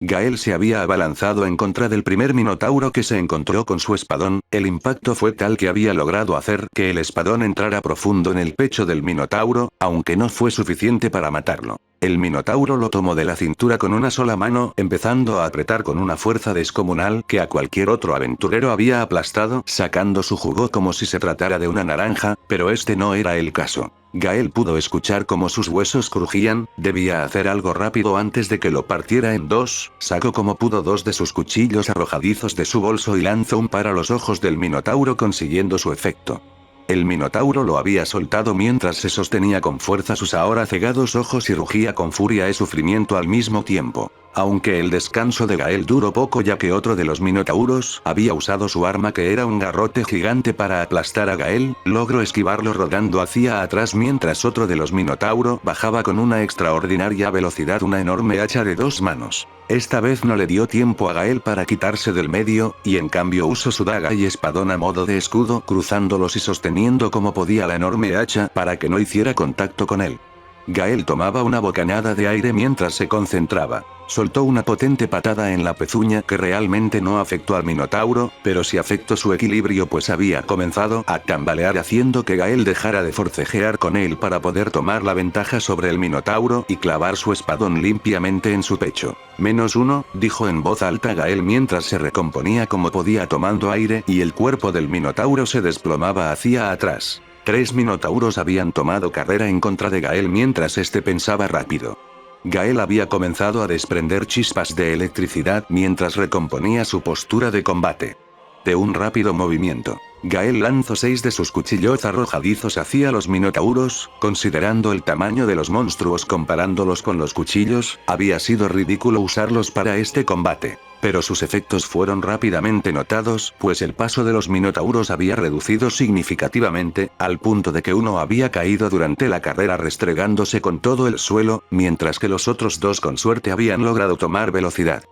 Gael se había abalanzado en contra del primer minotauro que se encontró con su espadón, el impacto fue tal que había logrado hacer que el espadón entrara profundo en el pecho del minotauro, aunque no fue suficiente para matarlo. El minotauro lo tomó de la cintura con una sola mano, empezando a apretar con una fuerza descomunal que a cualquier otro aventurero había aplastado, sacando su jugo como si se tratara de una naranja, pero este no era el caso. Gael pudo escuchar cómo sus huesos crujían, debía hacer algo rápido antes de que lo partiera en dos, sacó como pudo dos de sus cuchillos arrojadizos de su bolso y lanzó un par a los ojos del minotauro consiguiendo su efecto. El minotauro lo había soltado mientras se sostenía con fuerza sus ahora cegados ojos y rugía con furia y sufrimiento al mismo tiempo. Aunque el descanso de Gael duró poco ya que otro de los minotauros había usado su arma que era un garrote gigante para aplastar a Gael, logró esquivarlo rodando hacia atrás mientras otro de los minotauro bajaba con una extraordinaria velocidad una enorme hacha de 2 manos. Esta vez no le dio tiempo a Gael para quitarse del medio, y en cambio usó su daga y espadón a modo de escudo cruzándolos y sosteniendo como podía la enorme hacha para que no hiciera contacto con él. Gael tomaba una bocanada de aire mientras se concentraba. Soltó una potente patada en la pezuña que realmente no afectó al minotauro, pero sí afectó su equilibrio pues había comenzado a tambalear haciendo que Gael dejara de forcejear con él para poder tomar la ventaja sobre el minotauro y clavar su espadón limpiamente en su pecho. -1, dijo en voz alta Gael mientras se recomponía como podía tomando aire y el cuerpo del minotauro se desplomaba hacia atrás. 3 minotauros habían tomado carrera en contra de Gael mientras este pensaba rápido. Gael había comenzado a desprender chispas de electricidad mientras recomponía su postura de combate. De un rápido movimiento, Gael lanzó 6 de sus cuchillos arrojadizos hacia los minotauros, considerando el tamaño de los monstruos comparándolos con los cuchillos, había sido ridículo usarlos para este combate. Pero sus efectos fueron rápidamente notados, pues el paso de los minotauros había reducido significativamente, al punto de que uno había caído durante la carrera restregándose con todo el suelo, mientras que los otros 2 con suerte habían logrado tomar velocidad.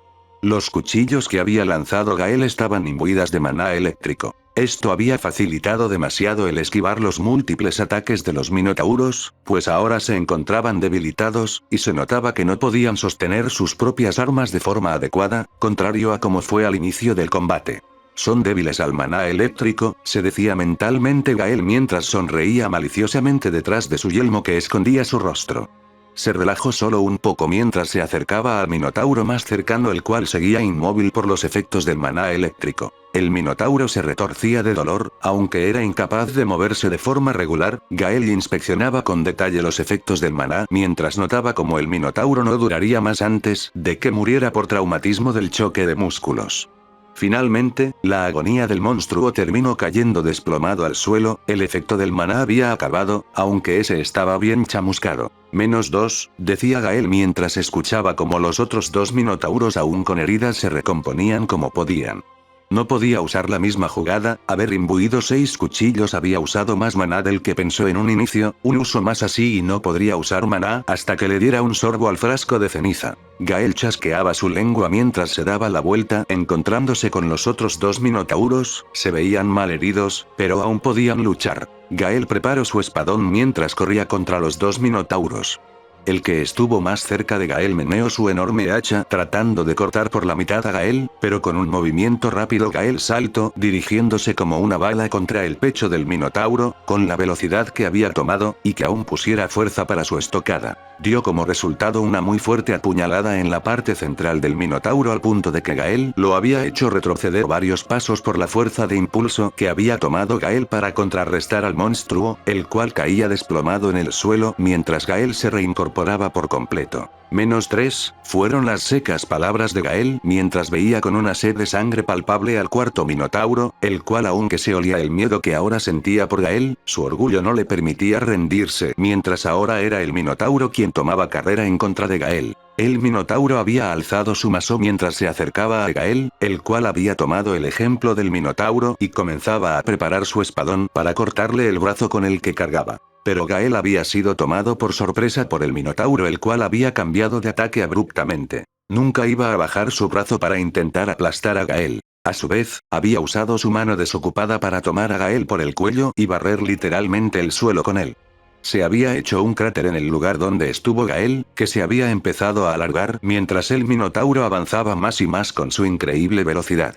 Los cuchillos que había lanzado Gael estaban imbuidas de maná eléctrico. Esto había facilitado demasiado el esquivar los múltiples ataques de los minotauros, pues ahora se encontraban debilitados, y se notaba que no podían sostener sus propias armas de forma adecuada, contrario a como fue al inicio del combate. Son débiles al maná eléctrico, se decía mentalmente Gael mientras sonreía maliciosamente detrás de su yelmo que escondía su rostro. Se relajó solo un poco mientras se acercaba al minotauro más cercano el cual seguía inmóvil por los efectos del maná eléctrico. El minotauro se retorcía de dolor, aunque era incapaz de moverse de forma regular. Gael inspeccionaba con detalle los efectos del maná mientras notaba como el minotauro no duraría más antes de que muriera por traumatismo del choque de músculos. Finalmente, la agonía del monstruo terminó cayendo desplomado al suelo, el efecto del maná había acabado, aunque ese estaba bien chamuscado. -2, decía Gael mientras escuchaba como los otros 2 minotauros aún con heridas se recomponían como podían. No podía usar la misma jugada, haber imbuido 6 cuchillos había usado más maná del que pensó en un inicio, un uso más así y no podría usar maná hasta que le diera un sorbo al frasco de ceniza. Gael chasqueaba su lengua mientras se daba la vuelta, encontrándose con los otros 2 minotauros, se veían mal heridos, pero aún podían luchar. Gael preparó su espadón mientras corría contra los 2 minotauros. El que estuvo más cerca de Gael meneó su enorme hacha tratando de cortar por la mitad a Gael, pero con un movimiento rápido Gael saltó, dirigiéndose como una bala contra el pecho del minotauro, con la velocidad que había tomado, y que aún pusiera fuerza para su estocada. Dio como resultado una muy fuerte apuñalada en la parte central del minotauro al punto de que Gael lo había hecho retroceder varios pasos por la fuerza de impulso que había tomado Gael para contrarrestar al monstruo, el cual caía desplomado en el suelo mientras Gael se reincorporaba por completo. -3, fueron las secas palabras de Gael mientras veía con una sed de sangre palpable al cuarto minotauro, el cual aunque se olía el miedo que ahora sentía por Gael, su orgullo no le permitía rendirse mientras ahora era el minotauro quien tomaba carrera en contra de Gael. El minotauro había alzado su mazo mientras se acercaba a Gael, el cual había tomado el ejemplo del minotauro y comenzaba a preparar su espadón para cortarle el brazo con el que cargaba. Pero Gael había sido tomado por sorpresa por el minotauro el cual había cambiado de ataque abruptamente. Nunca iba a bajar su brazo para intentar aplastar a Gael. A su vez, había usado su mano desocupada para tomar a Gael por el cuello y barrer literalmente el suelo con él. Se había hecho un cráter en el lugar donde estuvo Gael, que se había empezado a alargar mientras el minotauro avanzaba más y más con su increíble velocidad.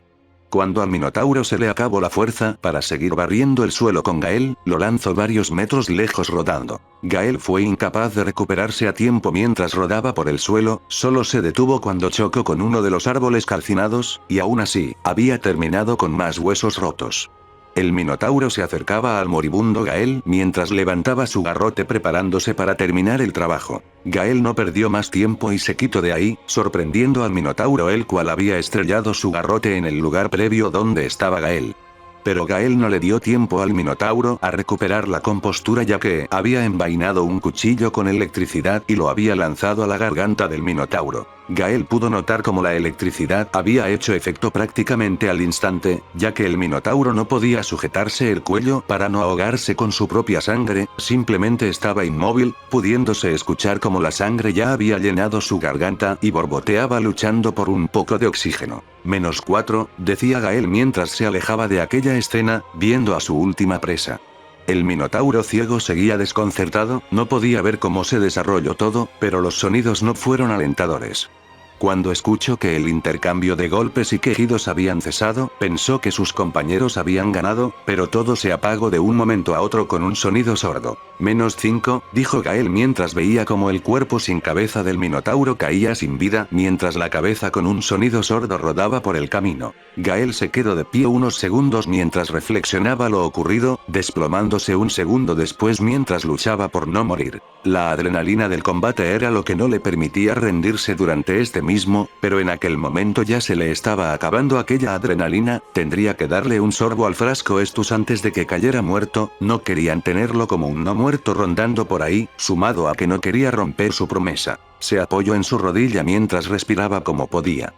Cuando al minotauro se le acabó la fuerza para seguir barriendo el suelo con Gael, lo lanzó varios metros lejos rodando. Gael fue incapaz de recuperarse a tiempo mientras rodaba por el suelo, solo se detuvo cuando chocó con uno de los árboles calcinados, y aún así, había terminado con más huesos rotos. El minotauro se acercaba al moribundo Gael mientras levantaba su garrote preparándose para terminar el trabajo. Gael no perdió más tiempo y se quitó de ahí, sorprendiendo al minotauro el cual había estrellado su garrote en el lugar previo donde estaba Gael. Pero Gael no le dio tiempo al minotauro a recuperar la compostura ya que había envainado un cuchillo con electricidad y lo había lanzado a la garganta del minotauro. Gael pudo notar cómo la electricidad había hecho efecto prácticamente al instante, ya que el minotauro no podía sujetarse el cuello para no ahogarse con su propia sangre, simplemente estaba inmóvil, pudiéndose escuchar cómo la sangre ya había llenado su garganta y borboteaba luchando por un poco de oxígeno. -4, decía Gael mientras se alejaba de aquella escena, viendo a su última presa. El minotauro ciego seguía desconcertado, no podía ver cómo se desarrolló todo, pero los sonidos no fueron alentadores. Cuando escuchó que el intercambio de golpes y quejidos habían cesado, pensó que sus compañeros habían ganado, pero todo se apagó de un momento a otro con un sonido sordo. -5, dijo Gael mientras veía como el cuerpo sin cabeza del minotauro caía sin vida, mientras la cabeza con un sonido sordo rodaba por el camino. Gael se quedó de pie unos segundos mientras reflexionaba lo ocurrido, desplomándose un segundo después mientras luchaba por no morir. La adrenalina del combate era lo que no le permitía rendirse durante este mismo, pero en aquel momento ya se le estaba acabando aquella adrenalina, tendría que darle un sorbo al frasco estos antes de que cayera muerto, no querían tenerlo como un no muerto rondando por ahí, sumado a que no quería romper su promesa. Se apoyó en su rodilla mientras respiraba como podía.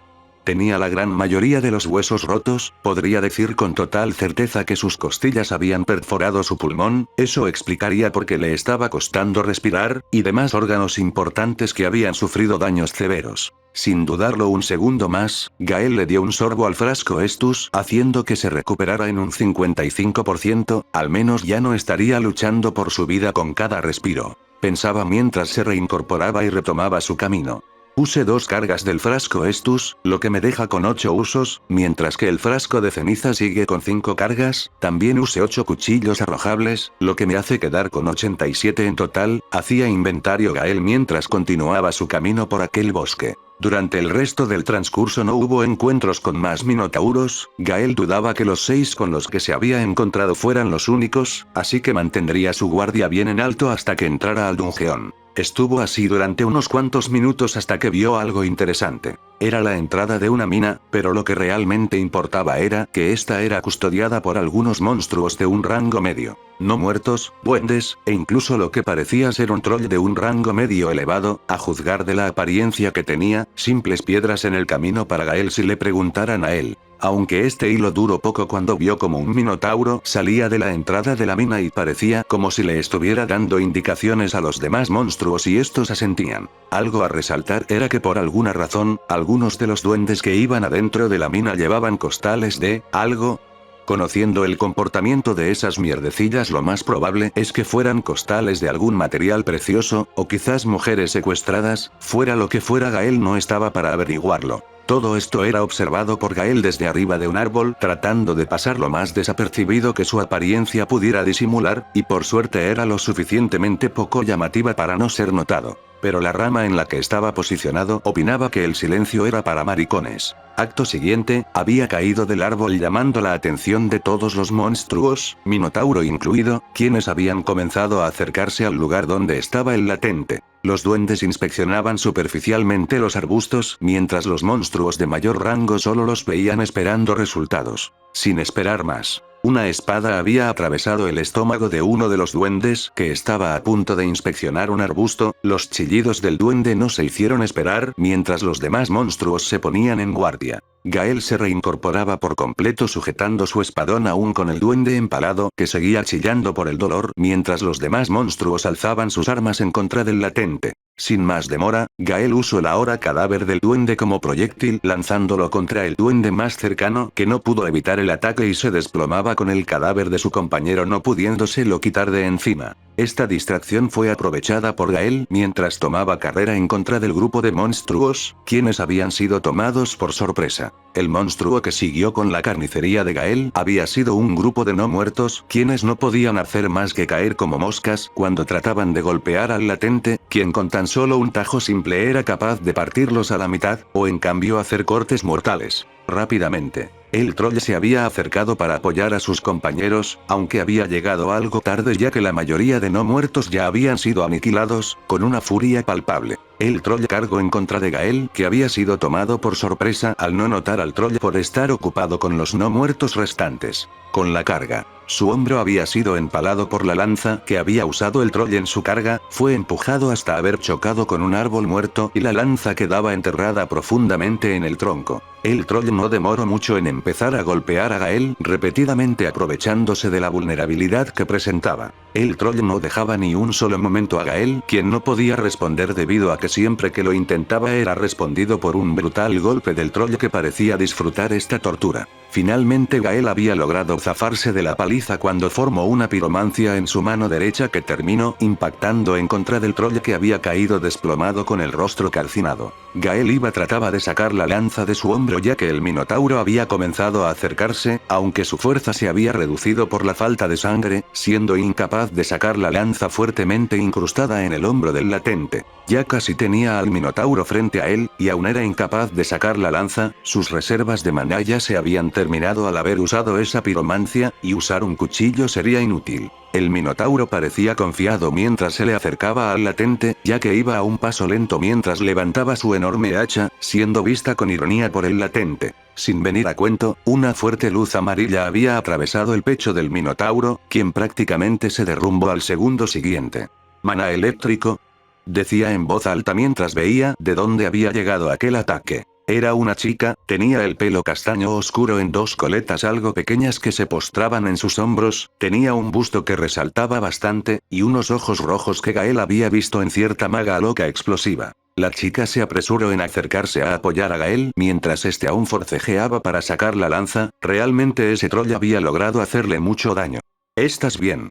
Tenía la gran mayoría de los huesos rotos, podría decir con total certeza que sus costillas habían perforado su pulmón, eso explicaría por qué le estaba costando respirar, y demás órganos importantes que habían sufrido daños severos. Sin dudarlo un segundo más, Gael le dio un sorbo al frasco Estus, haciendo que se recuperara en un 55%, al menos ya no estaría luchando por su vida con cada respiro. Pensaba mientras se reincorporaba y retomaba su camino. Use 2 cargas del frasco Estus, lo que me deja con 8 usos, mientras que el frasco de ceniza sigue con 5 cargas, también use 8 cuchillos arrojables, lo que me hace quedar con 87 en total, hacía inventario Gael mientras continuaba su camino por aquel bosque. Durante el resto del transcurso no hubo encuentros con más minotauros, Gael dudaba que los 6 con los que se había encontrado fueran los únicos, así que mantendría su guardia bien en alto hasta que entrara al dungeón. Estuvo así durante unos cuantos minutos hasta que vio algo interesante. Era la entrada de una mina, pero lo que realmente importaba era que esta era custodiada por algunos monstruos de un rango medio. No muertos, duendes, e incluso lo que parecía ser un troll de un rango medio elevado, a juzgar de la apariencia que tenía, simples piedras en el camino para Gael si le preguntaran a él. Aunque este hilo duró poco cuando vio como un minotauro salía de la entrada de la mina y parecía como si le estuviera dando indicaciones a los demás monstruos y estos asentían. Algo a resaltar era que por alguna razón, algunos de los duendes que iban adentro de la mina llevaban costales de algo. Conociendo el comportamiento de esas mierdecillas, lo más probable es que fueran costales de algún material precioso, o quizás mujeres secuestradas, fuera lo que fuera Gael no estaba para averiguarlo. Todo esto era observado por Gael desde arriba de un árbol, tratando de pasar lo más desapercibido que su apariencia pudiera disimular, y por suerte era lo suficientemente poco llamativa para no ser notado. Pero la rama en la que estaba posicionado opinaba que el silencio era para maricones. Acto siguiente, había caído del árbol llamando la atención de todos los monstruos, Minotauro incluido, quienes habían comenzado a acercarse al lugar donde estaba el latente. Los duendes inspeccionaban superficialmente los arbustos, mientras los monstruos de mayor rango solo los veían esperando resultados. Sin esperar más. Una espada había atravesado el estómago de uno de los duendes que estaba a punto de inspeccionar un arbusto, los chillidos del duende no se hicieron esperar mientras los demás monstruos se ponían en guardia. Gael se reincorporaba por completo sujetando su espadón aún con el duende empalado que seguía chillando por el dolor mientras los demás monstruos alzaban sus armas en contra del latente. Sin más demora, Gael usó el ahora cadáver del duende como proyectil lanzándolo contra el duende más cercano que no pudo evitar el ataque y se desplomaba con el cadáver de su compañero no pudiéndoselo quitar de encima. Esta distracción fue aprovechada por Gael mientras tomaba carrera en contra del grupo de monstruos, quienes habían sido tomados por sorpresa. El monstruo que siguió con la carnicería de Gael había sido un grupo de no muertos, quienes no podían hacer más que caer como moscas cuando trataban de golpear al latente, quien con tan solo un tajo simple era capaz de partirlos a la mitad, o en cambio hacer cortes mortales. Rápidamente, el troll se había acercado para apoyar a sus compañeros, aunque había llegado algo tarde ya que la mayoría de no muertos ya habían sido aniquilados, con una furia palpable. El troll cargó en contra de Gael, que había sido tomado por sorpresa al no notar al troll por estar ocupado con los no muertos restantes. Con la carga, su hombro había sido empalado por la lanza que había usado el troll en su carga, fue empujado hasta haber chocado con un árbol muerto y la lanza quedaba enterrada profundamente en el tronco. El troll no demoró mucho en empezar a golpear a Gael repetidamente aprovechándose de la vulnerabilidad que presentaba. El troll no dejaba ni un solo momento a Gael, quien no podía responder debido a que siempre que lo intentaba era respondido por un brutal golpe del troll que parecía disfrutar esta tortura. Finalmente Gael había logrado zafarse de la paliza cuando formó una piromancia en su mano derecha que terminó impactando en contra del troll que había caído desplomado con el rostro calcinado. Gael trataba de sacar la lanza de su hombro ya que el minotauro había comenzado a acercarse, aunque su fuerza se había reducido por la falta de sangre, siendo incapaz de sacar la lanza fuertemente incrustada en el hombro del latente. Ya casi tenía al minotauro frente a él, y aún era incapaz de sacar la lanza, sus reservas de maná ya se habían terminado al haber usado esa piromancia, y usar un cuchillo sería inútil. El minotauro parecía confiado mientras se le acercaba al latente, ya que iba a un paso lento mientras levantaba su enorme hacha, siendo vista con ironía por el latente. Sin venir a cuento, una fuerte luz amarilla había atravesado el pecho del minotauro, quien prácticamente se derrumbó al segundo siguiente. «Maná eléctrico», decía en voz alta mientras veía de dónde había llegado aquel ataque. Era una chica, tenía el pelo castaño oscuro en dos coletas algo pequeñas que se postraban en sus hombros, tenía un busto que resaltaba bastante, y unos ojos rojos que Gael había visto en cierta maga loca explosiva. La chica se apresuró en acercarse a apoyar a Gael mientras este aún forcejeaba para sacar la lanza, realmente ese troll había logrado hacerle mucho daño. «¿Estás bien?»,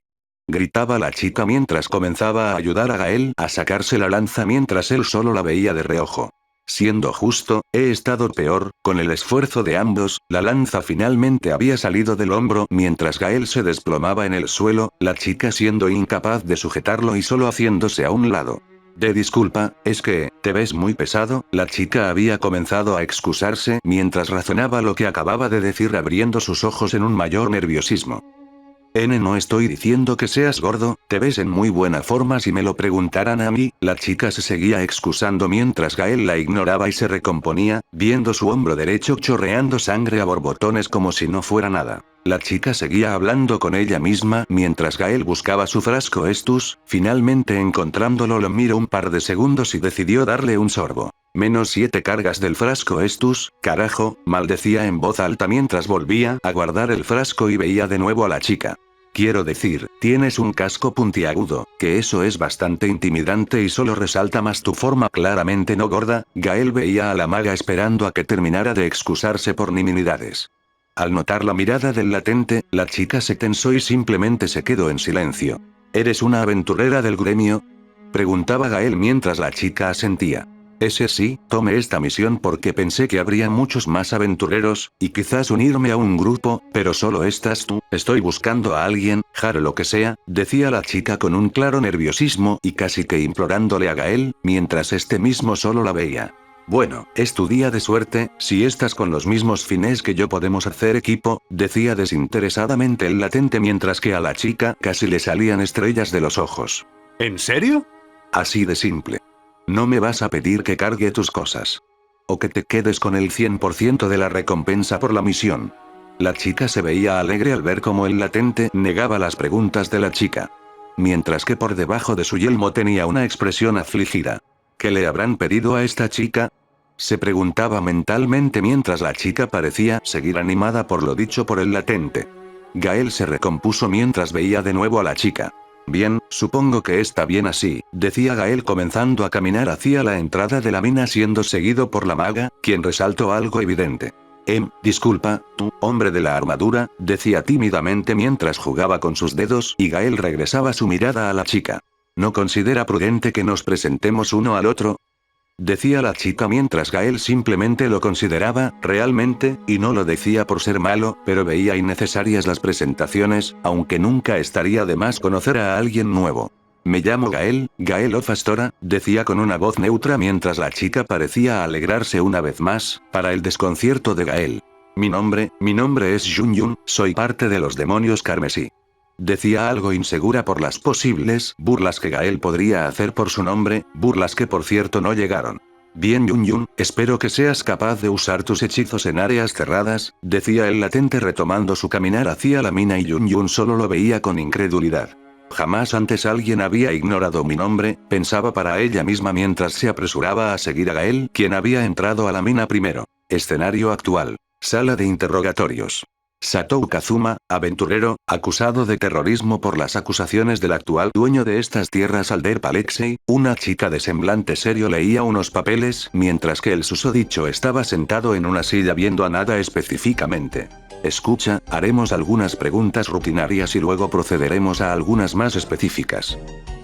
gritaba la chica mientras comenzaba a ayudar a Gael a sacarse la lanza mientras él solo la veía de reojo. Siendo justo, he estado peor, con el esfuerzo de ambos, la lanza finalmente había salido del hombro mientras Gael se desplomaba en el suelo, la chica siendo incapaz de sujetarlo y solo haciéndose a un lado. Disculpa, es que, te ves muy pesado», la chica había comenzado a excusarse mientras razonaba lo que acababa de decir abriendo sus ojos en un mayor nerviosismo. No estoy diciendo que seas gordo, te ves en muy buena forma si me lo preguntaran a mí», la chica se seguía excusando mientras Gael la ignoraba y se recomponía, viendo su hombro derecho chorreando sangre a borbotones como si no fuera nada. La chica seguía hablando con ella misma mientras Gael buscaba su frasco Estus, finalmente encontrándolo lo miró un par de segundos y decidió darle un sorbo. «-7 cargas del frasco Estus, carajo», maldecía en voz alta mientras volvía a guardar el frasco y veía de nuevo a la chica. «Quiero decir, tienes un casco puntiagudo, que eso es bastante intimidante y solo resalta más tu forma claramente no gorda». Gael veía a la maga esperando a que terminara de excusarse por nimiedades. Al notar la mirada del latente, la chica se tensó y simplemente se quedó en silencio. «¿Eres una aventurera del gremio?», preguntaba Gael mientras la chica asentía. «Ese sí, tomé esta misión porque pensé que habría muchos más aventureros, y quizás unirme a un grupo, pero solo estás tú, estoy buscando a alguien, jare lo que sea», decía la chica con un claro nerviosismo y casi que implorándole a Gael, mientras este mismo solo la veía. «Bueno, es tu día de suerte, si estás con los mismos fines que yo podemos hacer equipo», decía desinteresadamente el latente mientras que a la chica casi le salían estrellas de los ojos. ¿En serio? Así de simple. No me vas a pedir que cargue tus cosas. O que te quedes con el 100% de la recompensa por la misión. La chica se veía alegre al ver cómo el latente negaba las preguntas de la chica. Mientras que por debajo de su yelmo tenía una expresión afligida. ¿Qué le habrán pedido a esta chica?, se preguntaba mentalmente mientras la chica parecía seguir animada por lo dicho por el latente. Gael se recompuso mientras veía de nuevo a la chica. Bien, supongo que está bien así, decía Gael comenzando a caminar hacia la entrada de la mina siendo seguido por la maga, quien resaltó algo evidente. Disculpa, tú, hombre de la armadura, decía tímidamente mientras jugaba con sus dedos y Gael regresaba su mirada a la chica. ¿No considera prudente que nos presentemos uno al otro? Decía la chica mientras Gael simplemente lo consideraba, realmente, y no lo decía por ser malo, pero veía innecesarias las presentaciones, aunque nunca estaría de más conocer a alguien nuevo. Me llamo Gael, Gael Ofastora, decía con una voz neutra mientras la chica parecía alegrarse una vez más, para el desconcierto de Gael. Mi nombre es Yun Yun, soy parte de los demonios carmesí. Decía algo insegura por las posibles burlas que Gael podría hacer por su nombre, burlas que por cierto no llegaron. Bien Yun Yun, espero que seas capaz de usar tus hechizos en áreas cerradas, decía el latente retomando su caminar hacia la mina y Yun Yun solo lo veía con incredulidad. Jamás antes alguien había ignorado mi nombre, pensaba para ella misma mientras se apresuraba a seguir a Gael, quien había entrado a la mina primero. Escenario actual. Sala de interrogatorios. Satou Kazuma, aventurero, acusado de terrorismo por las acusaciones del actual dueño de estas tierras Alderp Alexei, una chica de semblante serio leía unos papeles mientras que el susodicho estaba sentado en una silla viendo a nada específicamente. Escucha, haremos algunas preguntas rutinarias y luego procederemos a algunas más específicas.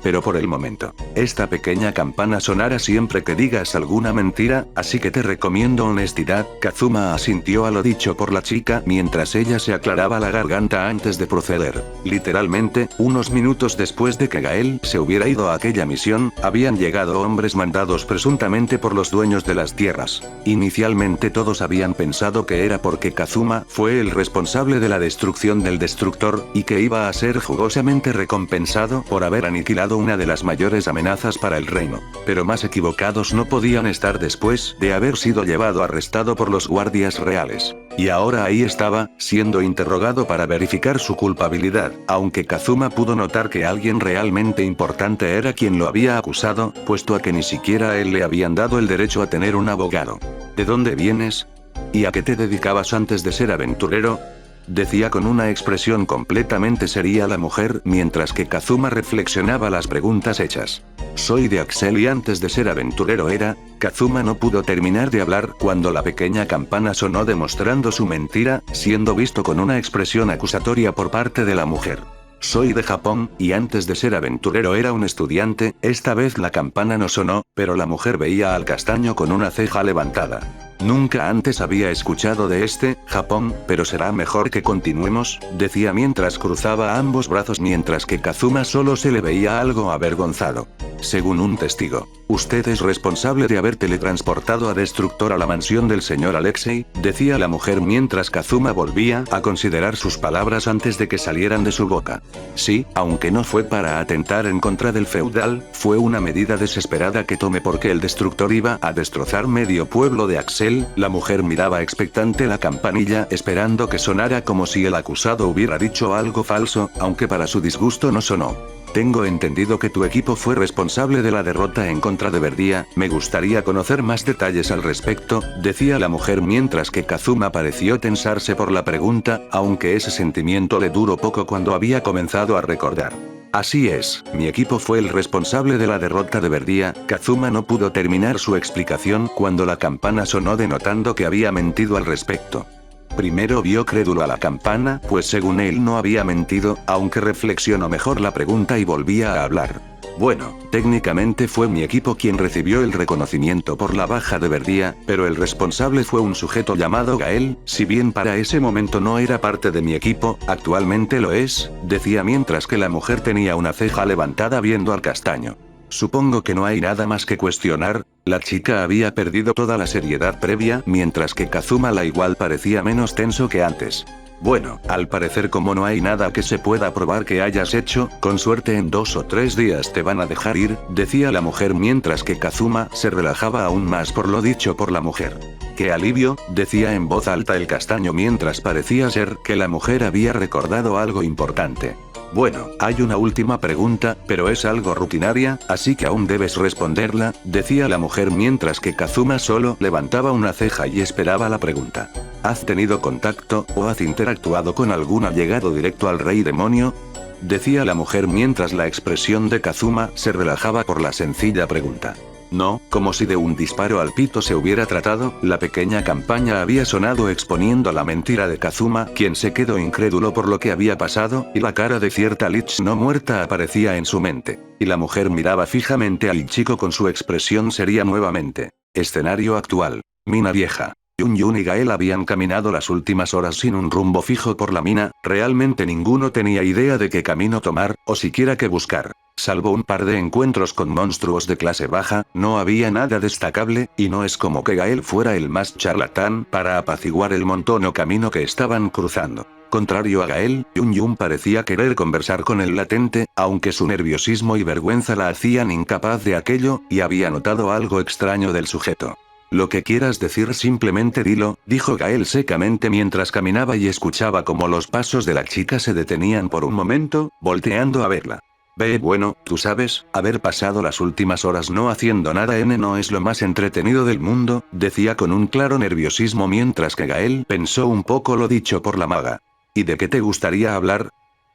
Pero por el momento, esta pequeña campana sonará siempre que digas alguna mentira, así que te recomiendo honestidad. Kazuma asintió a lo dicho por la chica mientras ella se aclaraba la garganta antes de proceder. Literalmente, unos minutos después de que Gael se hubiera ido a aquella misión, habían llegado hombres mandados presuntamente por los dueños de las tierras. Inicialmente todos habían pensado que era porque Kazuma fue el responsable de la destrucción del destructor, y que iba a ser jugosamente recompensado por haber aniquilado una de las mayores amenazas para el reino. Pero más equivocados no podían estar después de haber sido llevado arrestado por los guardias reales. Y ahora ahí estaba, siendo interrogado para verificar su culpabilidad, aunque Kazuma pudo notar que alguien realmente importante era quien lo había acusado, puesto a que ni siquiera a él le habían dado el derecho a tener un abogado. ¿De dónde vienes? ¿Y a qué te dedicabas antes de ser aventurero? Decía con una expresión completamente seria la mujer mientras que Kazuma reflexionaba las preguntas hechas. Soy de Axel y antes de ser aventurero era. Kazuma no pudo terminar de hablar cuando la pequeña campana sonó demostrando su mentira, siendo visto con una expresión acusatoria por parte de la mujer. Soy de Japón, y antes de ser aventurero era un estudiante. Esta vez la campana no sonó, pero la mujer veía al castaño con una ceja levantada. Nunca antes había escuchado de Japón, pero será mejor que continuemos, decía mientras cruzaba ambos brazos mientras que Kazuma solo se le veía algo avergonzado. Según un testigo, usted es responsable de haber teletransportado a Destructor a la mansión del señor Alexei, decía la mujer mientras Kazuma volvía a considerar sus palabras antes de que salieran de su boca. Sí, aunque no fue para atentar en contra del feudal, fue una medida desesperada que tomé porque el Destructor iba a destrozar medio pueblo de Axel. La mujer miraba expectante la campanilla esperando que sonara como si el acusado hubiera dicho algo falso, aunque para su disgusto no sonó. Tengo entendido que tu equipo fue responsable de la derrota en contra de Verdía, me gustaría conocer más detalles al respecto, decía la mujer mientras que Kazuma pareció tensarse por la pregunta, aunque ese sentimiento le duró poco cuando había comenzado a recordar. Así es, mi equipo fue el responsable de la derrota de Verdía. Kazuma no pudo terminar su explicación cuando la campana sonó denotando que había mentido al respecto. Primero vio crédulo a la campana, pues según él no había mentido, aunque reflexionó mejor la pregunta y volvía a hablar. Bueno, técnicamente fue mi equipo quien recibió el reconocimiento por la baja de Verdía, pero el responsable fue un sujeto llamado Gael, si bien para ese momento no era parte de mi equipo, actualmente lo es, decía mientras que la mujer tenía una ceja levantada viendo al castaño. Supongo que no hay nada más que cuestionar. La chica había perdido toda la seriedad previa, mientras que Kazuma la igual parecía menos tenso que antes. Bueno, al parecer como no hay nada que se pueda probar que hayas hecho, con suerte en 2 o 3 días te van a dejar ir, decía la mujer mientras que Kazuma se relajaba aún más por lo dicho por la mujer. ¡Qué alivio!, decía en voz alta el castaño mientras parecía ser que la mujer había recordado algo importante. Bueno, hay una última pregunta, pero es algo rutinaria, así que aún debes responderla, decía la mujer mientras que Kazuma solo levantaba una ceja y esperaba la pregunta. ¿Has tenido contacto, o has interactuado con algún allegado directo al rey demonio? decía la mujer mientras la expresión de Kazuma se relajaba por la sencilla pregunta. No, como si de un disparo al pito se hubiera tratado, la pequeña campaña había sonado exponiendo la mentira de Kazuma, quien se quedó incrédulo por lo que había pasado, y la cara de cierta Lich no muerta aparecía en su mente. Y la mujer miraba fijamente al chico con su expresión seria nuevamente. Escenario actual. Mina vieja. Yun y Gael habían caminado las últimas horas sin un rumbo fijo por la mina, realmente ninguno tenía idea de qué camino tomar, o siquiera qué buscar. Salvo un par de encuentros con monstruos de clase baja, no había nada destacable, y no es como que Gael fuera el más charlatán para apaciguar el monótono camino que estaban cruzando. Contrario a Gael, Yun parecía querer conversar con el latente, aunque su nerviosismo y vergüenza la hacían incapaz de aquello, y había notado algo extraño del sujeto. Lo que quieras decir simplemente dilo, dijo Gael secamente mientras caminaba y escuchaba cómo los pasos de la chica se detenían por un momento, volteando a verla. Bueno, tú sabes, haber pasado las últimas horas no haciendo nada no es lo más entretenido del mundo, decía con un claro nerviosismo mientras que Gael pensó un poco lo dicho por la maga. ¿Y de qué te gustaría hablar?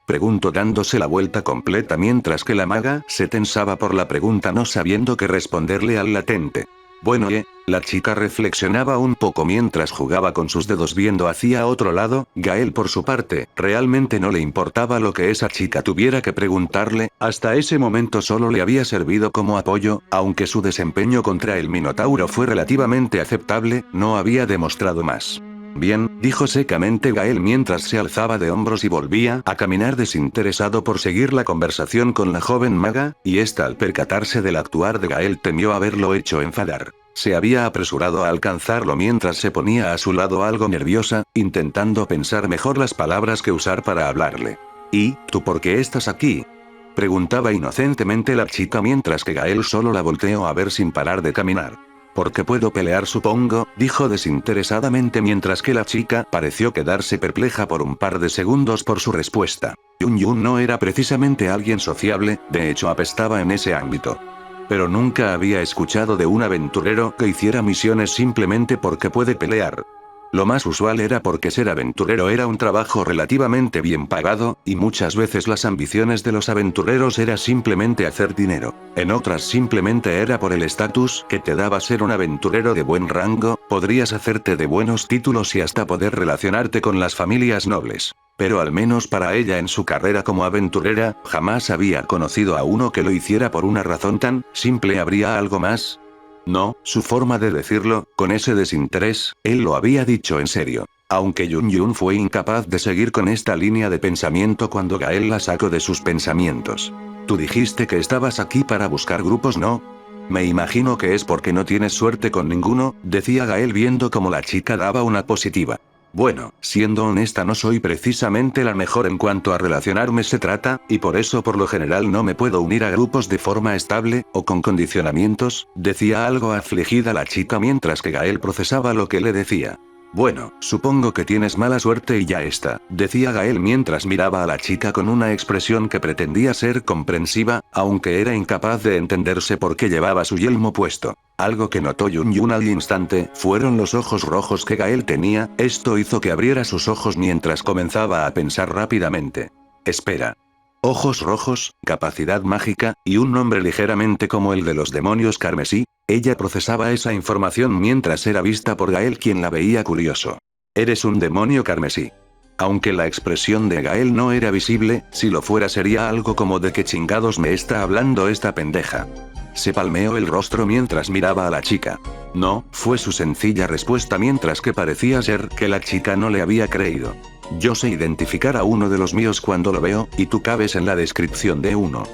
Preguntó dándose la vuelta completa mientras que la maga se tensaba por la pregunta no sabiendo qué responderle al latente. Bueno, la chica reflexionaba un poco mientras jugaba con sus dedos viendo hacia otro lado. Gael por su parte, realmente no le importaba lo que esa chica tuviera que preguntarle, hasta ese momento solo le había servido como apoyo, aunque su desempeño contra el Minotauro fue relativamente aceptable, no había demostrado más. Bien, dijo secamente Gael mientras se alzaba de hombros y volvía a caminar desinteresado por seguir la conversación con la joven maga, y ésta al percatarse del actuar de Gael temió haberlo hecho enfadar. Se había apresurado a alcanzarlo mientras se ponía a su lado algo nerviosa, intentando pensar mejor las palabras que usar para hablarle. ¿Y, tú por qué estás aquí? Preguntaba inocentemente la chica mientras que Gael solo la volteó a ver sin parar de caminar. Porque puedo pelear supongo, dijo desinteresadamente mientras que la chica pareció quedarse perpleja por un par de segundos por su respuesta. Yun no era precisamente alguien sociable, de hecho apestaba en ese ámbito. Pero nunca había escuchado de un aventurero que hiciera misiones simplemente porque puede pelear. Lo más usual era porque ser aventurero era un trabajo relativamente bien pagado, y muchas veces las ambiciones de los aventureros era simplemente hacer dinero. En otras simplemente era por el estatus que te daba ser un aventurero de buen rango, podrías hacerte de buenos títulos y hasta poder relacionarte con las familias nobles. Pero al menos para ella en su carrera como aventurera, jamás había conocido a uno que lo hiciera por una razón tan simple. ¿Habría algo más? No, su forma de decirlo, con ese desinterés, él lo había dicho en serio. Aunque Yun fue incapaz de seguir con esta línea de pensamiento cuando Gael la sacó de sus pensamientos. Tú dijiste que estabas aquí para buscar grupos, ¿no? Me imagino que es porque no tienes suerte con ninguno, decía Gael viendo cómo la chica daba una positiva. Bueno, siendo honesta no soy precisamente la mejor en cuanto a relacionarme se trata, y por eso por lo general no me puedo unir a grupos de forma estable, o con condicionamientos, decía algo afligida la chica mientras que Gael procesaba lo que le decía. Bueno, supongo que tienes mala suerte y ya está, decía Gael mientras miraba a la chica con una expresión que pretendía ser comprensiva, aunque era incapaz de entenderse por qué llevaba su yelmo puesto. Algo que notó Yun al instante, fueron los ojos rojos que Gael tenía, esto hizo que abriera sus ojos mientras comenzaba a pensar rápidamente. Espera. Ojos rojos, capacidad mágica, y un nombre ligeramente como el de los demonios carmesí. Ella procesaba esa información mientras era vista por Gael quien la veía curioso. Eres un demonio carmesí. Aunque la expresión de Gael no era visible, si lo fuera sería algo como de qué chingados me está hablando esta pendeja. Se palmeó el rostro mientras miraba a la chica. No, fue su sencilla respuesta mientras que parecía ser que la chica no le había creído. Yo sé identificar a uno de los míos cuando lo veo, y tú cabes en la descripción de uno.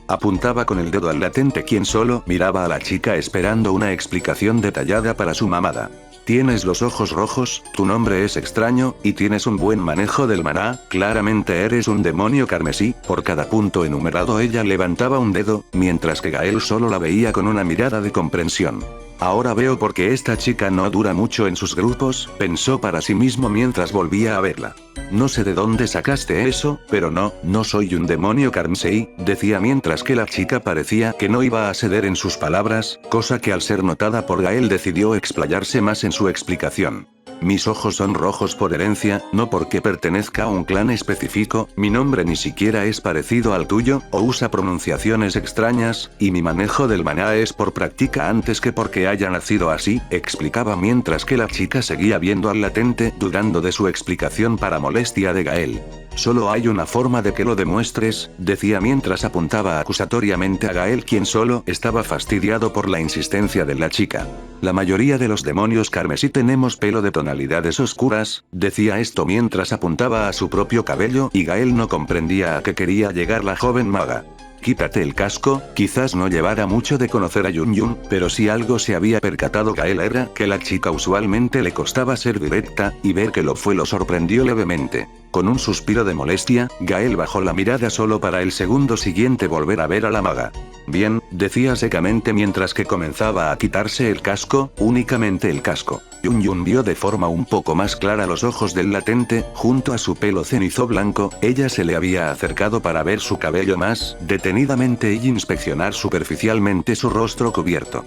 Apuntaba con el dedo al latente quien solo miraba a la chica esperando una explicación detallada para su mamada. Tienes los ojos rojos, tu nombre es extraño, y tienes un buen manejo del maná, claramente eres un demonio carmesí. Por cada punto enumerado ella levantaba un dedo, mientras que Gael solo la veía con una mirada de comprensión. Ahora veo por qué esta chica no dura mucho en sus grupos, pensó para sí mismo mientras volvía a verla. No sé de dónde sacaste eso, pero no soy un demonio carmesí, decía mientras que la chica parecía que no iba a ceder en sus palabras, cosa que al ser notada por Gael decidió explayarse más en su explicación. Mis ojos son rojos por herencia, no porque pertenezca a un clan específico, mi nombre ni siquiera es parecido al tuyo, o usa pronunciaciones extrañas, y mi manejo del maná es por práctica antes que porque haya nacido así, explicaba mientras que la chica seguía viendo al latente, dudando de su explicación para molestia de Gael. Solo hay una forma de que lo demuestres, decía mientras apuntaba acusatoriamente a Gael, quien solo estaba fastidiado por la insistencia de la chica. La mayoría de los demonios carmesí tenemos pelo de tonalidades oscuras, decía esto mientras apuntaba a su propio cabello, y Gael no comprendía a qué quería llegar la joven maga. Quítate el casco, quizás no llevara mucho de conocer a Yun Yun, pero si algo se había percatado Gael era que la chica usualmente le costaba ser directa, y ver que lo fue lo sorprendió levemente. Con un suspiro de molestia, Gael bajó la mirada solo para el segundo siguiente volver a ver a la maga. Bien, decía secamente mientras que comenzaba a quitarse el casco, únicamente el casco. Yun Yun vio de forma un poco más clara los ojos del latente, junto a su pelo cenizo blanco, ella se le había acercado para ver su cabello más detenidamente y inspeccionar superficialmente su rostro cubierto.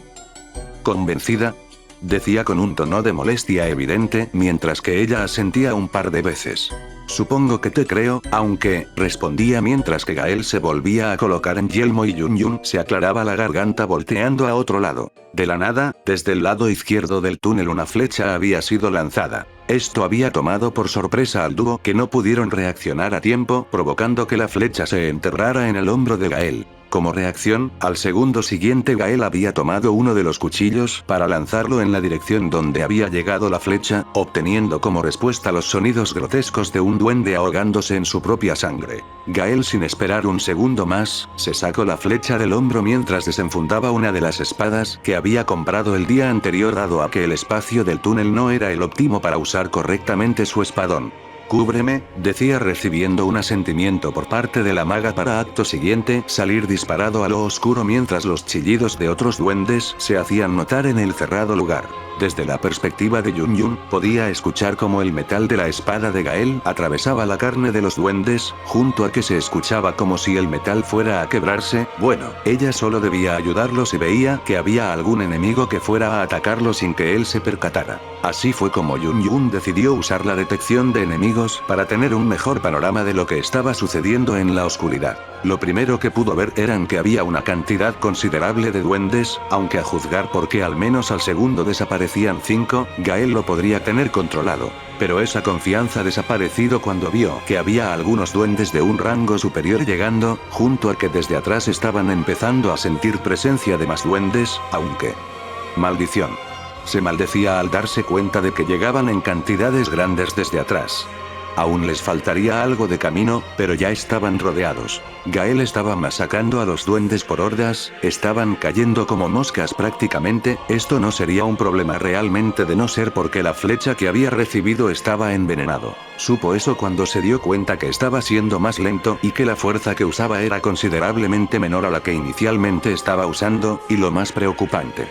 ¿Convencida?, decía con un tono de molestia evidente, mientras que ella asentía un par de veces. Supongo que te creo, aunque, respondía mientras que Gael se volvía a colocar en yelmo y Yun Yun se aclaraba la garganta volteando a otro lado. De la nada, desde el lado izquierdo del túnel una flecha había sido lanzada. Esto había tomado por sorpresa al dúo, que no pudieron reaccionar a tiempo, provocando que la flecha se enterrara en el hombro de Gael. Como reacción, al segundo siguiente Gael había tomado uno de los cuchillos para lanzarlo en la dirección donde había llegado la flecha, obteniendo como respuesta los sonidos grotescos de un duende ahogándose en su propia sangre. Gael, sin esperar un segundo más, se sacó la flecha del hombro mientras desenfundaba una de las espadas que había comprado el día anterior, dado a que el espacio del túnel no era el óptimo para usar correctamente su espadón. Cúbreme, decía recibiendo un asentimiento por parte de la maga para acto siguiente salir disparado a lo oscuro mientras los chillidos de otros duendes se hacían notar en el cerrado lugar. Desde la perspectiva de Yun Yun, podía escuchar cómo el metal de la espada de Gael atravesaba la carne de los duendes, junto a que se escuchaba como si el metal fuera a quebrarse. Bueno, ella solo debía ayudarlo si veía que había algún enemigo que fuera a atacarlo sin que él se percatara. Así fue como Yun Yun decidió usar la detección de enemigos para tener un mejor panorama de lo que estaba sucediendo en la oscuridad. Lo primero que pudo ver eran que había una cantidad considerable de duendes, aunque a juzgar porque al menos al segundo desaparecían 5, Gael lo podría tener controlado. Pero esa confianza desaparecido cuando vio que había algunos duendes de un rango superior llegando, junto a que desde atrás estaban empezando a sentir presencia de más duendes, aunque... Maldición. Se maldecía al darse cuenta de que llegaban en cantidades grandes desde atrás. Aún les faltaría algo de camino, pero ya estaban rodeados. Gael estaba masacrando a los duendes por hordas, estaban cayendo como moscas prácticamente. Esto no sería un problema realmente de no ser porque la flecha que había recibido estaba envenenado. Supo eso cuando se dio cuenta que estaba siendo más lento y que la fuerza que usaba era considerablemente menor a la que inicialmente estaba usando, y lo más preocupante,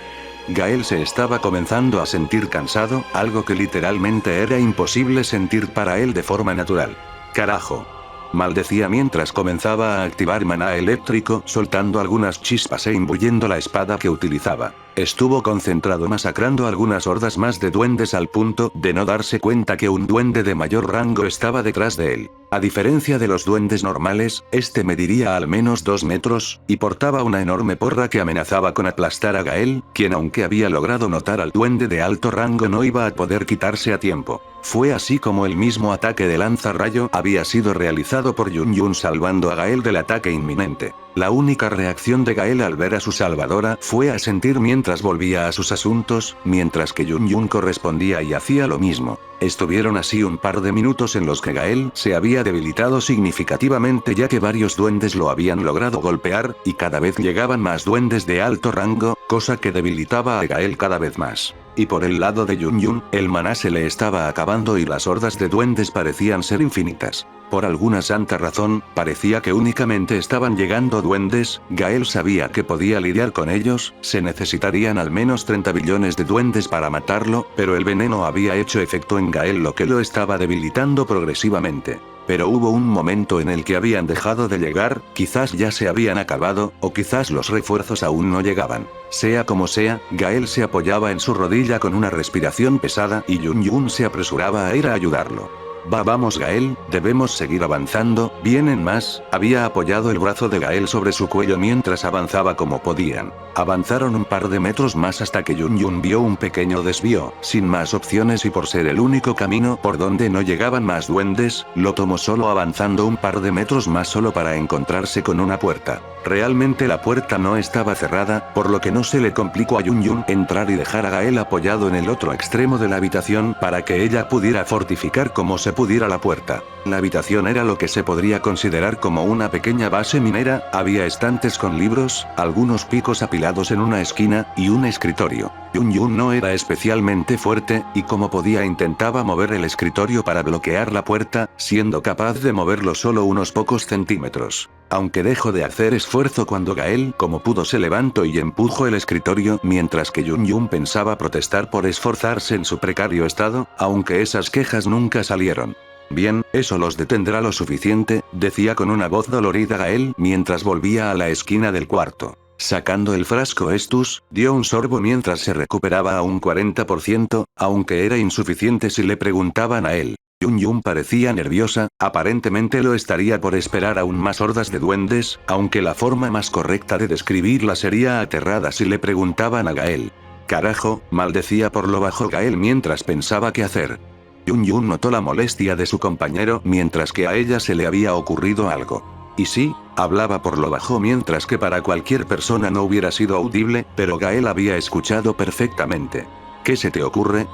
Gael se estaba comenzando a sentir cansado, algo que literalmente era imposible sentir para él de forma natural. Carajo. Maldecía mientras comenzaba a activar maná eléctrico, soltando algunas chispas e imbuyendo la espada que utilizaba. Estuvo concentrado masacrando algunas hordas más de duendes al punto de no darse cuenta que un duende de mayor rango estaba detrás de él. A diferencia de los duendes normales, este mediría al menos 2 metros, y portaba una enorme porra que amenazaba con aplastar a Gael, quien aunque había logrado notar al duende de alto rango no iba a poder quitarse a tiempo. Fue así como el mismo ataque de lanzarrayo había sido realizado por Yun Yun salvando a Gael del ataque inminente. La única reacción de Gael al ver a su salvadora fue asentir mientras volvía a sus asuntos, mientras que Yun Yun correspondía y hacía lo mismo. Estuvieron así un par de minutos en los que Gael se había debilitado significativamente ya que varios duendes lo habían logrado golpear, y cada vez llegaban más duendes de alto rango, cosa que debilitaba a Gael cada vez más. Y por el lado de Yun Yun, el maná se le estaba acabando y las hordas de duendes parecían ser infinitas. Por alguna santa razón, parecía que únicamente estaban llegando duendes. Gael sabía que podía lidiar con ellos, se necesitarían al menos 30 billones de duendes para matarlo, pero el veneno había hecho efecto en Gael, lo que lo estaba debilitando progresivamente. Pero hubo un momento en el que habían dejado de llegar, quizás ya se habían acabado, o quizás los refuerzos aún no llegaban. Sea como sea, Gael se apoyaba en su rodilla con una respiración pesada y Yun Yun se apresuraba a ir a ayudarlo. Vamos Gael, debemos seguir avanzando, vienen más. Había apoyado el brazo de Gael sobre su cuello mientras avanzaba como podían. Avanzaron un par de metros más hasta que Yun Yun vio un pequeño desvío, sin más opciones y por ser el único camino por donde no llegaban más duendes, lo tomó solo avanzando un par de metros más solo para encontrarse con una puerta. Realmente la puerta no estaba cerrada, por lo que no se le complicó a Yun Yun entrar y dejar a Gael apoyado en el otro extremo de la habitación para que ella pudiera fortificar como se pudiera la puerta. La habitación era lo que se podría considerar como una pequeña base minera, había estantes con libros, algunos picos apilados en una esquina, y un escritorio. Yun Yun no era especialmente fuerte, y como podía intentaba mover el escritorio para bloquear la puerta, siendo capaz de moverlo solo unos pocos centímetros. Aunque dejó de hacer esfuerzo cuando Gael como pudo se levantó y empujó el escritorio, mientras que Yun Yun pensaba protestar por esforzarse en su precario estado, aunque esas quejas nunca salieron. Bien, eso los detendrá lo suficiente, decía con una voz dolorida Gael mientras volvía a la esquina del cuarto. Sacando el frasco Estus, dio un sorbo mientras se recuperaba a un 40%, aunque era insuficiente si le preguntaban a él. Yun Yun parecía nerviosa, aparentemente lo estaría por esperar aún más hordas de duendes, aunque la forma más correcta de describirla sería aterrada si le preguntaban a Gael. Carajo, maldecía por lo bajo Gael mientras pensaba qué hacer. Yun Yun notó la molestia de su compañero mientras que a ella se le había ocurrido algo. Y sí, hablaba por lo bajo mientras que para cualquier persona no hubiera sido audible, pero Gael había escuchado perfectamente. ¿Qué se te ocurre?,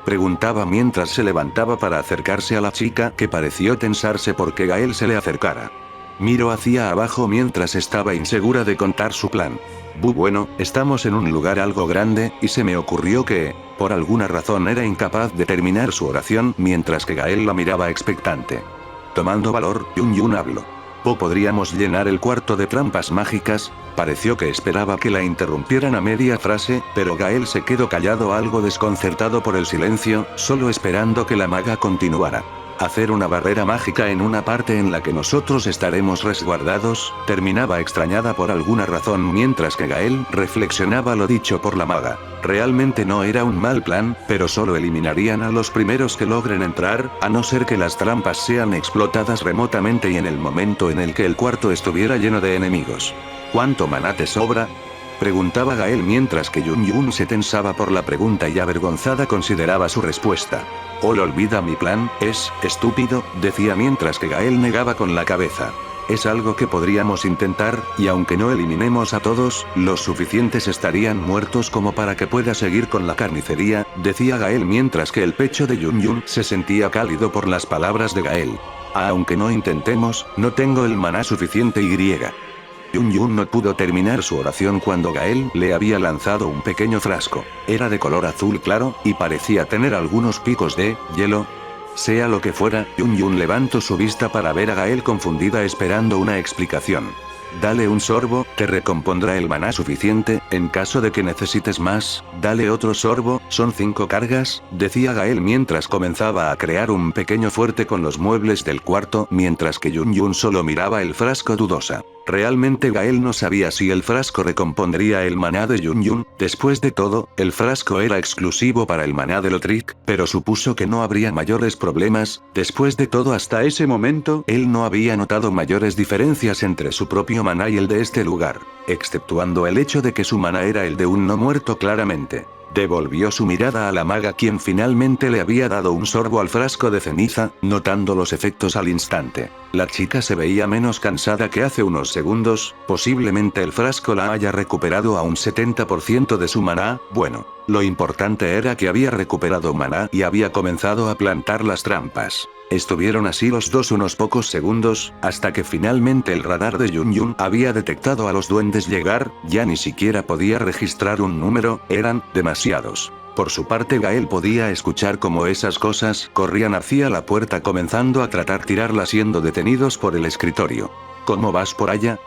preguntaba mientras se levantaba para acercarse a la chica que pareció tensarse porque Gael se le acercara. Miró hacia abajo mientras estaba insegura de contar su plan. Bueno, estamos en un lugar algo grande, y se me ocurrió que, por alguna razón era incapaz de terminar su oración mientras que Gael la miraba expectante. Tomando valor, Yun Yun habló. ¿Podríamos llenar el cuarto de trampas mágicas? Pareció que esperaba que la interrumpieran a media frase, pero Gael se quedó callado algo desconcertado por el silencio, solo esperando que la maga continuara. Hacer una barrera mágica en una parte en la que nosotros estaremos resguardados, terminaba extrañada por alguna razón mientras que Gael reflexionaba lo dicho por la maga. Realmente no era un mal plan, pero solo eliminarían a los primeros que logren entrar, a no ser que las trampas sean explotadas remotamente y en el momento en el que el cuarto estuviera lleno de enemigos. ¿Cuánto maná te sobra?, preguntaba Gael mientras que Yun Yun se tensaba por la pregunta y avergonzada consideraba su respuesta. Olvida mi plan, es estúpido, decía mientras que Gael negaba con la cabeza. Es algo que podríamos intentar, y aunque no eliminemos a todos, los suficientes estarían muertos como para que pueda seguir con la carnicería, decía Gael mientras que el pecho de Yun Yun se sentía cálido por las palabras de Gael. Aunque no intentemos, no tengo el maná suficiente y Yun Yun no pudo terminar su oración cuando Gael le había lanzado un pequeño frasco. Era de color azul claro, y parecía tener algunos picos de hielo. Sea lo que fuera, Yun Yun levantó su vista para ver a Gael confundida esperando una explicación. Dale un sorbo, te recompondrá el maná suficiente, en caso de que necesites más, dale otro sorbo, son 5 cargas, decía Gael mientras comenzaba a crear un pequeño fuerte con los muebles del cuarto, mientras que Yun Yun solo miraba el frasco dudosa. Realmente Gael no sabía si el frasco recompondría el maná de Yun Yun, después de todo, el frasco era exclusivo para el maná de Lothric, pero supuso que no habría mayores problemas, después de todo hasta ese momento él no había notado mayores diferencias entre su propio maná y el de este lugar, exceptuando el hecho de que su maná era el de un no muerto claramente. Devolvió su mirada a la maga quien finalmente le había dado un sorbo al frasco de ceniza, notando los efectos al instante. La chica se veía menos cansada que hace unos segundos, posiblemente el frasco la haya recuperado a un 70% de su maná, bueno, lo importante era que había recuperado maná y había comenzado a plantar las trampas. Estuvieron así los dos unos pocos segundos, hasta que finalmente el radar de Yun Yun había detectado a los duendes llegar, ya ni siquiera podía registrar un número, eran demasiados. Por su parte Gael podía escuchar cómo esas cosas corrían hacia la puerta comenzando a tratar tirarla siendo detenidos por el escritorio. ¿Cómo vas por allá?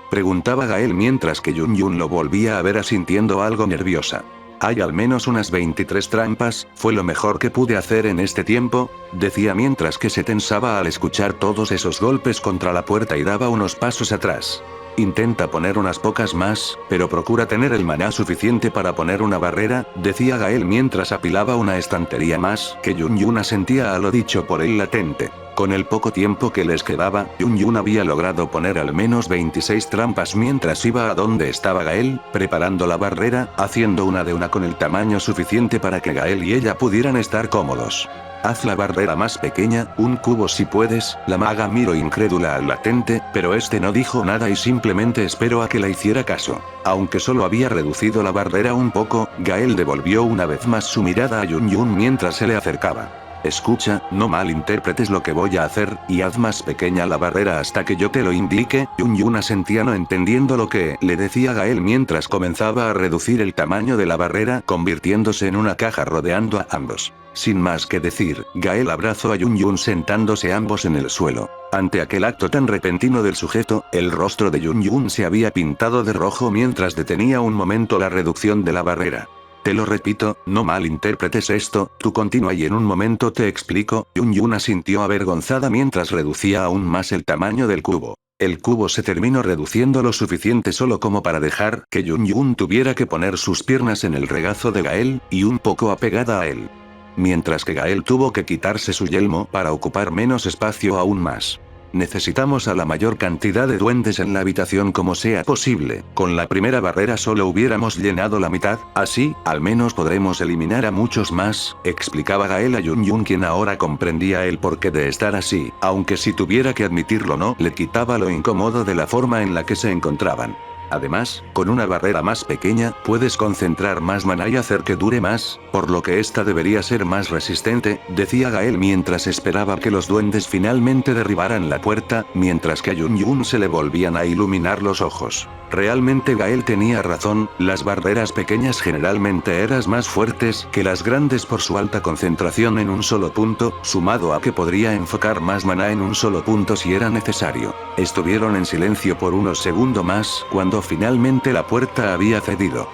Preguntaba Gael mientras que Yun lo volvía a ver asintiendo algo nerviosa. Hay al menos unas 23 trampas, fue lo mejor que pude hacer en este tiempo, decía mientras que se tensaba al escuchar todos esos golpes contra la puerta y daba unos pasos atrás. Intenta poner unas pocas más, pero procura tener el maná suficiente para poner una barrera, decía Gael mientras apilaba una estantería más, que Yun asentía a lo dicho por el latente. Con el poco tiempo que les quedaba, Yun había logrado poner al menos 26 trampas mientras iba a donde estaba Gael, preparando la barrera, haciendo una de una con el tamaño suficiente para que Gael y ella pudieran estar cómodos. Haz la barrera más pequeña, un cubo si puedes, la maga miró incrédula al latente, pero este no dijo nada y simplemente esperó a que la hiciera caso. Aunque solo había reducido la barrera un poco, Gael devolvió una vez más su mirada a Yun mientras se le acercaba. Escucha, no malinterpretes lo que voy a hacer, y haz más pequeña la barrera hasta que yo te lo indique. Yun asentía no entendiendo lo que le decía Gael mientras comenzaba a reducir el tamaño de la barrera convirtiéndose en una caja rodeando a ambos. Sin más que decir, Gael abrazó a Yun sentándose ambos en el suelo. Ante aquel acto tan repentino del sujeto, el rostro de Yun se había pintado de rojo mientras detenía un momento la reducción de la barrera. Te lo repito, no malinterpretes esto, tú continúa y en un momento te explico. Yun asintió avergonzada mientras reducía aún más el tamaño del cubo. El cubo se terminó reduciendo lo suficiente solo como para dejar que Yun tuviera que poner sus piernas en el regazo de Gael, y un poco apegada a él. Mientras que Gael tuvo que quitarse su yelmo para ocupar menos espacio aún más. Necesitamos a la mayor cantidad de duendes en la habitación como sea posible. Con la primera barrera solo hubiéramos llenado la mitad, así, al menos podremos eliminar a muchos más, explicaba Gael a Yun quien ahora comprendía el porqué de estar así, aunque si tuviera que admitirlo no le quitaba lo incómodo de la forma en la que se encontraban. Además, con una barrera más pequeña, puedes concentrar más maná y hacer que dure más, por lo que esta debería ser más resistente, decía Gael mientras esperaba que los duendes finalmente derribaran la puerta, mientras que a Yun se le volvían a iluminar los ojos. Realmente Gael tenía razón, las barreras pequeñas generalmente eran más fuertes que las grandes por su alta concentración en un solo punto, sumado a que podría enfocar más maná en un solo punto si era necesario. Estuvieron en silencio por unos segundos más, cuando finalmente la puerta había cedido.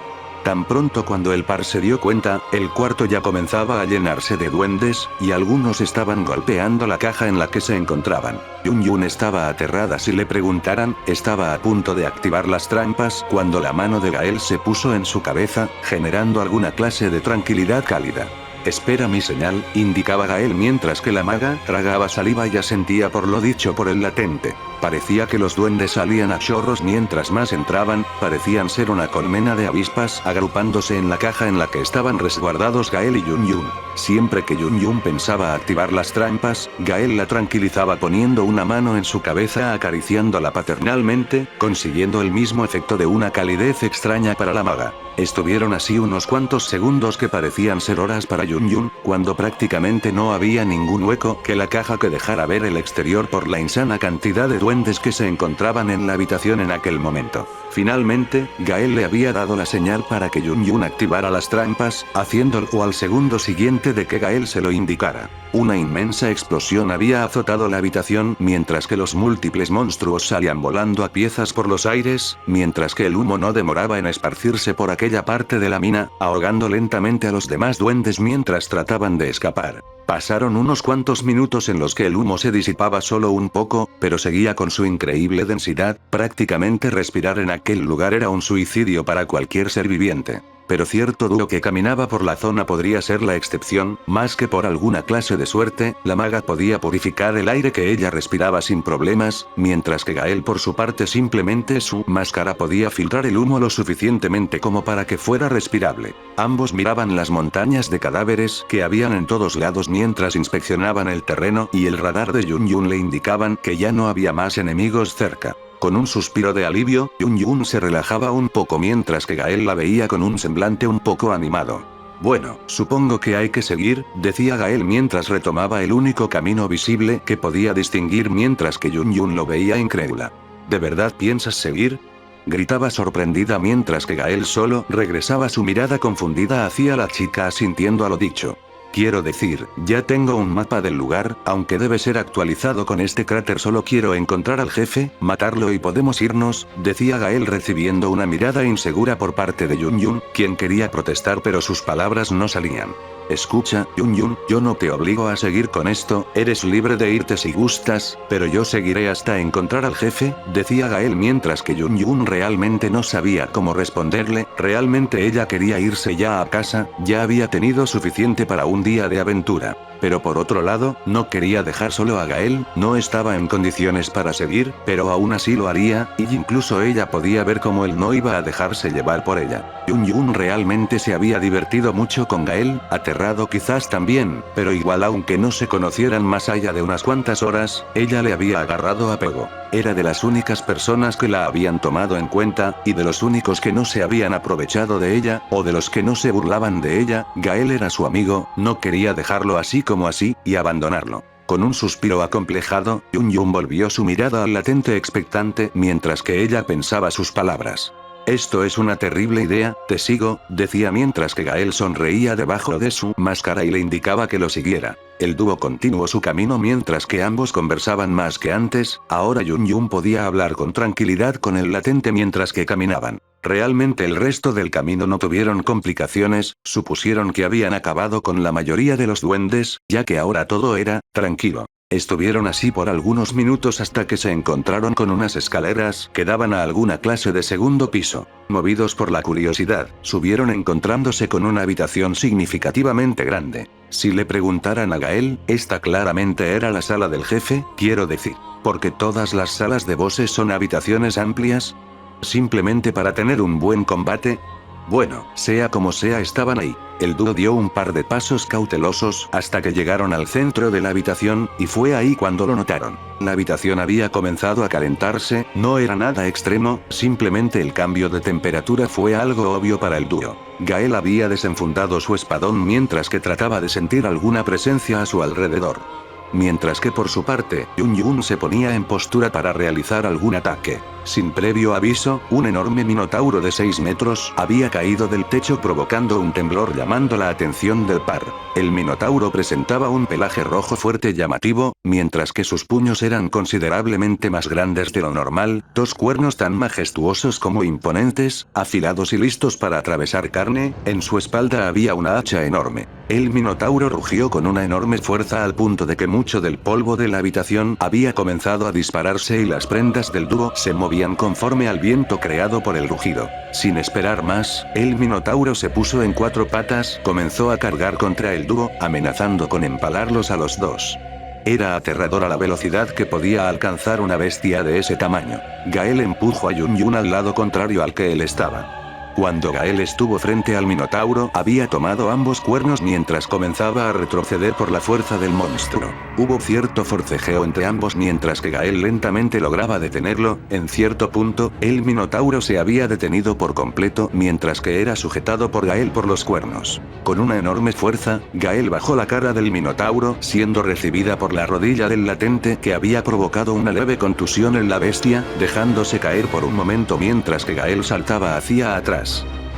Tan pronto cuando el par se dio cuenta, el cuarto ya comenzaba a llenarse de duendes, y algunos estaban golpeando la caja en la que se encontraban. Yun estaba aterrada si le preguntaran, estaba a punto de activar las trampas cuando la mano de Gael se puso en su cabeza, generando alguna clase de tranquilidad cálida. Espera mi señal, indicaba Gael mientras que la maga tragaba saliva y asentía por lo dicho por el latente. Parecía que los duendes salían a chorros mientras más entraban, parecían ser una colmena de avispas agrupándose en la caja en la que estaban resguardados Gael y Yun. Siempre que Yun pensaba activar las trampas, Gael la tranquilizaba poniendo una mano en su cabeza acariciándola paternalmente, consiguiendo el mismo efecto de una calidez extraña para la maga. Estuvieron así unos cuantos segundos que parecían ser horas para Yun, cuando prácticamente no había ningún hueco que la caja que dejara ver el exterior por la insana cantidad de duendes que se encontraban en la habitación en aquel momento. Finalmente, Gael le había dado la señal para que Yun activara las trampas, haciéndolo al segundo siguiente de que Gael se lo indicara. Una inmensa explosión había azotado la habitación mientras que los múltiples monstruos salían volando a piezas por los aires, mientras que el humo no demoraba en esparcirse por aquella parte de la mina, ahogando lentamente a los demás duendes mientras trataban de escapar. Pasaron unos cuantos minutos en los que el humo se disipaba solo un poco, pero seguía con su increíble densidad, prácticamente respirar en aquel lugar era un suicidio para cualquier ser viviente. Pero cierto dúo que caminaba por la zona podría ser la excepción, más que por alguna clase de suerte, la maga podía purificar el aire que ella respiraba sin problemas, mientras que Gael por su parte simplemente su máscara podía filtrar el humo lo suficientemente como para que fuera respirable. Ambos miraban las montañas de cadáveres que habían en todos lados mientras inspeccionaban el terreno y el radar de Yun le indicaban que ya no había más enemigos cerca. Con un suspiro de alivio, Yun se relajaba un poco mientras que Gael la veía con un semblante un poco animado. Bueno, supongo que hay que seguir, decía Gael mientras retomaba el único camino visible que podía distinguir mientras que Yun lo veía incrédula. ¿De verdad piensas seguir? Gritaba sorprendida mientras que Gael solo regresaba su mirada confundida hacia la chica asintiendo a lo dicho. Quiero decir, ya tengo un mapa del lugar, aunque debe ser actualizado con este cráter. Solo quiero encontrar al jefe, matarlo y podemos irnos, decía Gael recibiendo una mirada insegura por parte de Yun Yun, quien quería protestar pero sus palabras no salían. Escucha, Yun Yun, yo no te obligo a seguir con esto, eres libre de irte si gustas, pero yo seguiré hasta encontrar al jefe, decía Gael mientras que Yun Yun realmente no sabía cómo responderle. Realmente ella quería irse ya a casa, ya había tenido suficiente para un día de aventura. Pero por otro lado, no quería dejar solo a Gael, no estaba en condiciones para seguir, pero aún así lo haría, y incluso ella podía ver cómo él no iba a dejarse llevar por ella. Yun Yun realmente se había divertido mucho con Gael, aterrado quizás también, pero igual aunque no se conocieran más allá de unas cuantas horas, ella le había agarrado apego. Era de las únicas personas que la habían tomado en cuenta, y de los únicos que no se habían aprovechado de ella, o de los que no se burlaban de ella. Gael era su amigo, no quería dejarlo así como así, y abandonarlo. Con un suspiro acomplejado, Yun Yun volvió su mirada al latente expectante mientras que ella pensaba sus palabras. Esto es una terrible idea, te sigo, decía mientras que Gael sonreía debajo de su máscara y le indicaba que lo siguiera. El dúo continuó su camino mientras que ambos conversaban más que antes. Ahora Yun Yun podía hablar con tranquilidad con el latente mientras que caminaban. Realmente el resto del camino no tuvieron complicaciones, supusieron que habían acabado con la mayoría de los duendes, ya que ahora todo era tranquilo. Estuvieron así por algunos minutos hasta que se encontraron con unas escaleras que daban a alguna clase de segundo piso. Movidos por la curiosidad, subieron encontrándose con una habitación significativamente grande. Si le preguntaran a Gael, esta claramente era la sala del jefe, quiero decir, porque todas las salas de bosses son habitaciones amplias. Simplemente para tener un buen combate. Bueno, sea como sea, estaban ahí. El dúo dio un par de pasos cautelosos hasta que llegaron al centro de la habitación, y fue ahí cuando lo notaron. La habitación había comenzado a calentarse, no era nada extremo, simplemente el cambio de temperatura fue algo obvio para el dúo. Gael había desenfundado su espadón mientras que trataba de sentir alguna presencia a su alrededor. Mientras que por su parte, Yun Yun se ponía en postura para realizar algún ataque. Sin previo aviso, un enorme minotauro de 6 metros había caído del techo provocando un temblor llamando la atención del par. El minotauro presentaba un pelaje rojo fuerte llamativo, mientras que sus puños eran considerablemente más grandes de lo normal, 2 cuernos tan majestuosos como imponentes, afilados y listos para atravesar carne. En su espalda había una hacha enorme. El minotauro rugió con una enorme fuerza al punto de que mucho del polvo de la habitación había comenzado a dispararse y las prendas del dúo se movían conforme al viento creado por el rugido. Sin esperar más, el minotauro se puso en 4 patas, comenzó a cargar contra el dúo, amenazando con empalarlos a los dos. Era aterradora la velocidad que podía alcanzar una bestia de ese tamaño. Gael empujó a Yun Yun al lado contrario al que él estaba. Cuando Gael estuvo frente al minotauro, había tomado ambos cuernos mientras comenzaba a retroceder por la fuerza del monstruo. Hubo cierto forcejeo entre ambos mientras que Gael lentamente lograba detenerlo. En cierto punto, el minotauro se había detenido por completo mientras que era sujetado por Gael por los cuernos. Con una enorme fuerza, Gael bajó la cara del minotauro, siendo recibida por la rodilla del latente que había provocado una leve contusión en la bestia, dejándose caer por un momento mientras que Gael saltaba hacia atrás.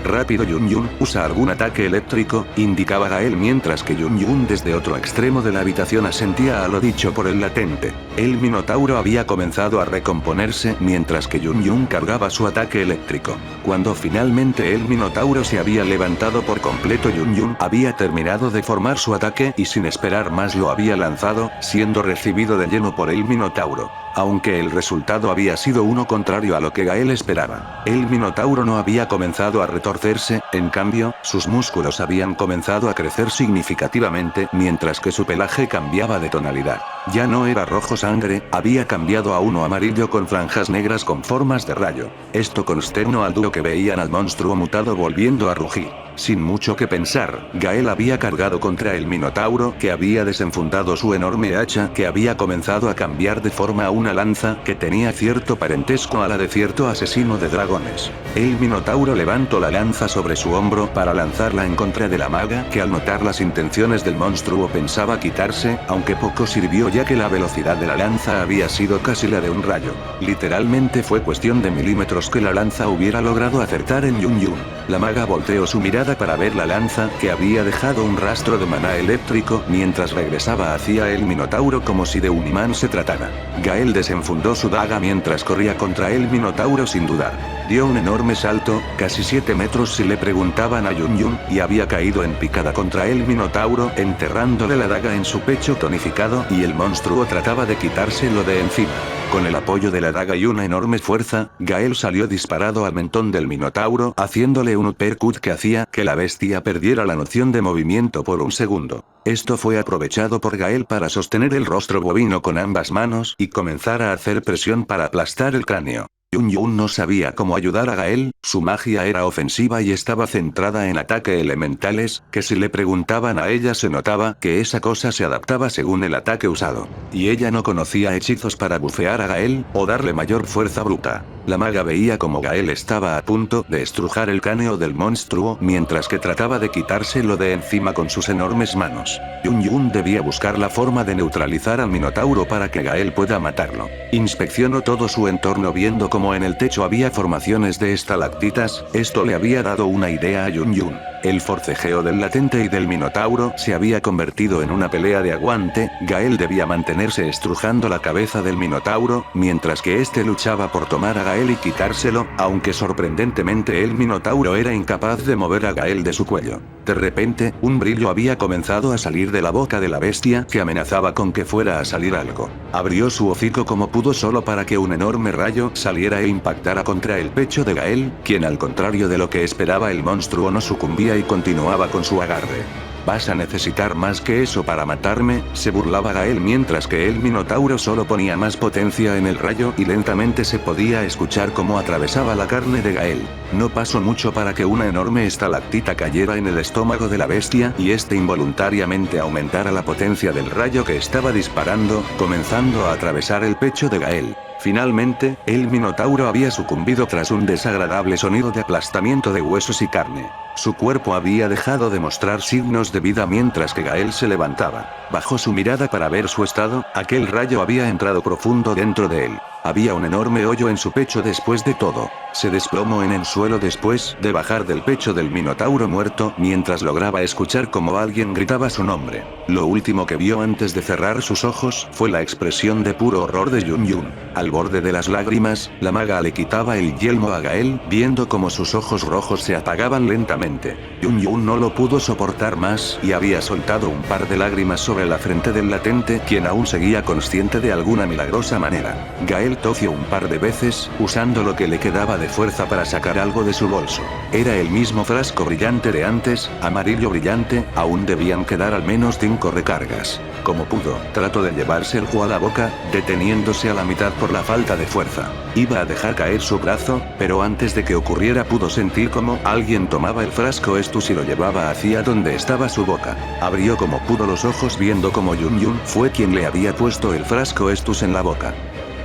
Rápido Yun Yun, usa algún ataque eléctrico, indicaba Gael mientras que Yun Yun desde otro extremo de la habitación asentía a lo dicho por el latente. El minotauro había comenzado a recomponerse mientras que Yun Yun cargaba su ataque eléctrico. Cuando finalmente el minotauro se había levantado por completo, Yun Yun había terminado de formar su ataque y sin esperar más lo había lanzado, siendo recibido de lleno por el minotauro. Aunque el resultado había sido uno contrario a lo que Gael esperaba. El minotauro no había comenzado a retorcerse, en cambio, sus músculos habían comenzado a crecer significativamente mientras que su pelaje cambiaba de tonalidad. Ya no era rojo sangre, había cambiado a uno amarillo con franjas negras con formas de rayo. Esto consternó al dúo que veían al monstruo mutado volviendo a rugir. Sin mucho que pensar, Gael había cargado contra el Minotauro que había desenfundado su enorme hacha que había comenzado a cambiar de forma a una lanza que tenía cierto parentesco a la de cierto asesino de dragones. El Minotauro levantó la lanza sobre su hombro para lanzarla en contra de la maga que al notar las intenciones del monstruo pensaba quitarse, aunque poco sirvió ya que la velocidad de la lanza había sido casi la de un rayo. Literalmente fue cuestión de milímetros que la lanza hubiera logrado acertar en Yun Yun. La maga volteó su mirada para ver la lanza que había dejado un rastro de maná eléctrico mientras regresaba hacia el Minotauro como si de un imán se tratara. Gael desenfundó su daga mientras corría contra el Minotauro sin dudar. Dio un enorme salto, casi 7 metros si le preguntaban a Yun Yun, y había caído en picada contra el Minotauro enterrándole la daga en su pecho tonificado y el monstruo trataba de quitárselo de encima. Con el apoyo de la daga y una enorme fuerza, Gael salió disparado al mentón del Minotauro haciéndole un uppercut que hacía que la bestia perdiera la noción de movimiento por un segundo. Esto fue aprovechado por Gael para sostener el rostro bovino con ambas manos y comenzar a hacer presión para aplastar el cráneo. Yun Yun no sabía cómo ayudar a Gael, su magia era ofensiva y estaba centrada en ataque elementales, que si le preguntaban a ella se notaba que esa cosa se adaptaba según el ataque usado. Y ella no conocía hechizos para bufear a Gael, o darle mayor fuerza bruta. La maga veía como Gael estaba a punto de estrujar el cráneo del monstruo mientras que trataba de quitárselo de encima con sus enormes manos. Yun Yun debía buscar la forma de neutralizar al Minotauro para que Gael pueda matarlo. Inspeccionó todo su entorno viendo como en el techo había formaciones de estalactitas, esto le había dado una idea a Yun Yun. El forcejeo del latente y del Minotauro se había convertido en una pelea de aguante, Gael debía mantenerse estrujando la cabeza del Minotauro, mientras que este luchaba por tomar a Gael y quitárselo, aunque sorprendentemente el Minotauro era incapaz de mover a Gael de su cuello. De repente, un brillo había comenzado a salir de la boca de la bestia que amenazaba con que fuera a salir algo. Abrió su hocico como pudo solo para que un enorme rayo saliera e impactara contra el pecho de Gael, quien al contrario de lo que esperaba el monstruo no sucumbía y continuaba con su agarre. «Vas a necesitar más que eso para matarme», se burlaba Gael mientras que el Minotauro solo ponía más potencia en el rayo y lentamente se podía escuchar cómo atravesaba la carne de Gael. No pasó mucho para que una enorme estalactita cayera en el estómago de la bestia y este involuntariamente aumentara la potencia del rayo que estaba disparando, comenzando a atravesar el pecho de Gael. Finalmente, el Minotauro había sucumbido tras un desagradable sonido de aplastamiento de huesos y carne. Su cuerpo había dejado de mostrar signos de vida mientras que Gael se levantaba. Bajó su mirada para ver su estado, aquel rayo había entrado profundo dentro de él. Había un enorme hoyo en su pecho después de todo. Se desplomó en el suelo después de bajar del pecho del Minotauro muerto mientras lograba escuchar como alguien gritaba su nombre. Lo último que vio antes de cerrar sus ojos fue la expresión de puro horror de Yun Yun. Al borde de las lágrimas, la maga le quitaba el yelmo a Gael, viendo como sus ojos rojos se apagaban lentamente. Yun Yun no lo pudo soportar más y había soltado un par de lágrimas sobre la frente del latente, quien aún seguía consciente de alguna milagrosa manera. Gael tosió un par de veces, usando lo que le quedaba de fuerza para sacar algo de su bolso. Era el mismo frasco brillante de antes, amarillo brillante, aún debían quedar al menos 5 recargas. Como pudo, trató de llevarse el jugo a la boca, deteniéndose a la mitad por la falta de fuerza. Iba a dejar caer su brazo, pero antes de que ocurriera pudo sentir como alguien tomaba el frasco Estus y lo llevaba hacia donde estaba su boca. Abrió como pudo los ojos viendo como Yun Yun fue quien le había puesto el frasco Estus en la boca.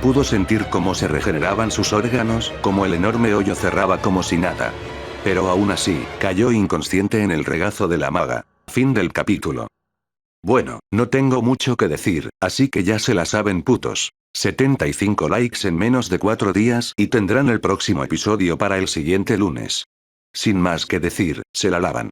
Pudo sentir cómo se regeneraban sus órganos, como el enorme hoyo cerraba como si nada. Pero aún así, cayó inconsciente en el regazo de la maga. Fin del capítulo. Bueno, no tengo mucho que decir, así que ya se la saben putos. 75 likes en menos de 4 días y tendrán el próximo episodio para el siguiente lunes. Sin más que decir, se la lavan.